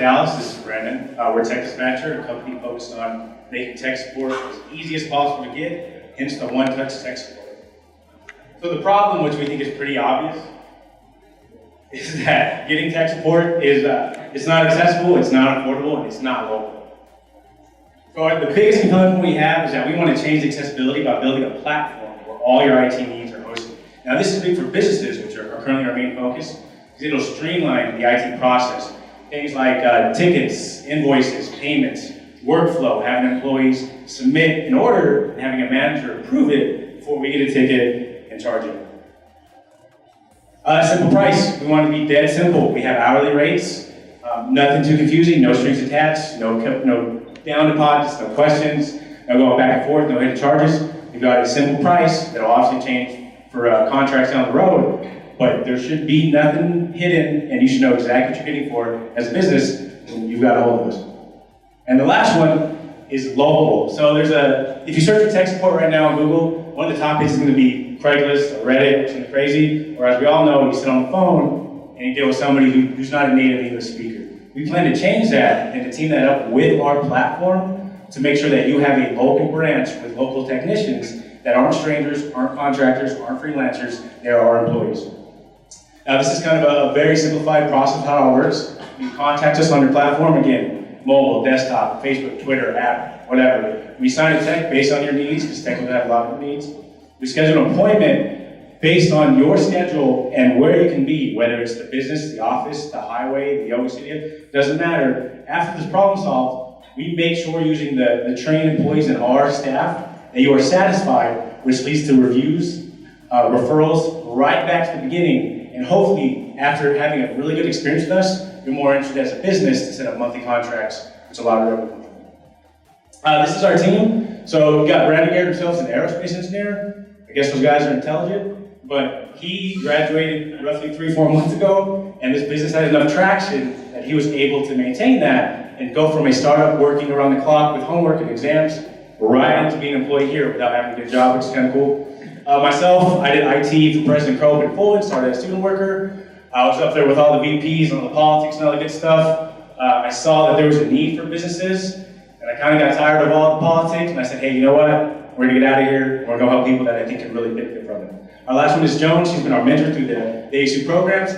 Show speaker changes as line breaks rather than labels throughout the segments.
Dallas. This is Brandon. We're TechDispatcher, a company focused on making tech support as easy as possible to get, hence the one-touch tech support. So the problem, which we think is pretty obvious, is that getting tech support is it's not accessible, it's not affordable, and it's not local. So the biggest component we have is that we want to change accessibility by building a platform where all your IT needs are hosted. Now this is big for businesses, which are currently our main focus, because it'll streamline the IT process. Things like tickets, invoices, payments, workflow, having employees submit an order and having a manager approve it before we get a ticket and charge it. Simple price. We want to be dead simple. We have hourly rates, nothing too confusing, no strings attached, no down deposits, no questions, no going back and forth, no hidden charges. We've got a simple price that'll obviously change for contracts down the road, but there should be nothing hidden, and you should know exactly what you're getting for as a business when you've got a hold of us. And the last one is local. So if you search for tech support right now on Google, one of the top hits is going to be Craigslist or Reddit or something crazy, or as we all know, you sit on the phone and you deal with somebody who's not a native English speaker. We plan to change that and to team that up with our platform to make sure that you have a local branch with local technicians that aren't strangers, aren't contractors, aren't freelancers, they are our employees. Now this is kind of a very simplified process of how it works. You contact us on your platform, again, mobile, desktop, Facebook, Twitter, app, whatever. We assign a tech based on your needs, because tech will have a lot of needs. We schedule an appointment based on your schedule and where you can be, whether it's the business, the office, the highway, the yoga studio, doesn't matter. After this problem solved, we make sure using the trained employees and our staff that you are satisfied, which leads to reviews, referrals, right back to the beginning. And hopefully, after having a really good experience with us, you're more interested as a business to set up monthly contracts, which a lot of revenue. This is our team. So we've got Brandon here himself, an aerospace engineer. I guess those guys are intelligent, but he graduated roughly 3-4 months ago, and this business had enough traction that he was able to maintain that and go from a startup working around the clock with homework and exams right into being an employee here without having to get a job, which is kind of cool. Myself, I did IT for President Kroll in Poland, started as a student worker. I was up there with all the VPs and all the politics and all the good stuff. I saw that there was a need for businesses, and I kind of got tired of all the politics, and I said, hey, you know what? We're gonna get out of here, and we're gonna help people that I think can really benefit from it. Our last one is Joan. She's been our mentor through the ACVC programs.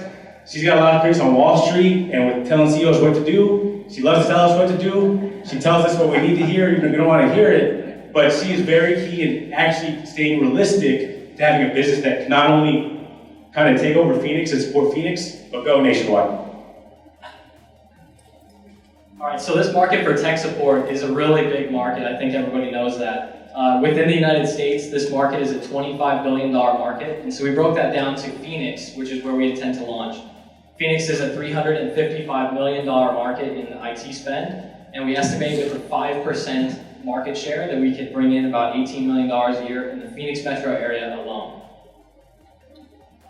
She's got a lot of experience on Wall Street and with telling CEOs what to do. She loves to tell us what to do. She tells us what we need to hear, even if we don't want to hear it. But she is very key in actually staying realistic to having a business that can not only kind of take over Phoenix and support Phoenix, but go nationwide.
All right, so this market for tech support is a really big market. I think everybody knows that. Within the United States, this market is a $25 billion market, and so we broke that down to Phoenix, which is where we intend to launch. Phoenix is a $355 million market in IT spend, and we estimate with a 5% market share that we could bring in about $18 million a year in the Phoenix metro area alone.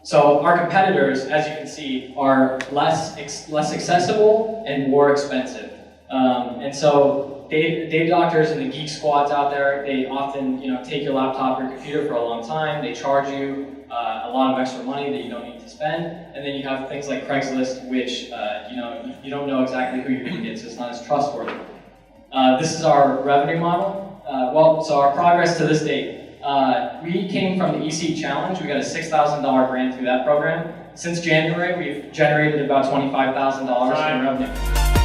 So our competitors, as you can see, are less accessible and more expensive. And so data doctors and the geek squads out there, they often take your laptop or computer for a long time. They charge you a lot of extra money that you don't need to spend. And then you have things like Craigslist, which you don't know exactly who you're going to get, so it's not as trustworthy. This is our revenue model. So our progress to this date. We came from the EC Challenge. We got a $6,000 grant through that program. Since January, we've generated about $25,000 in revenue.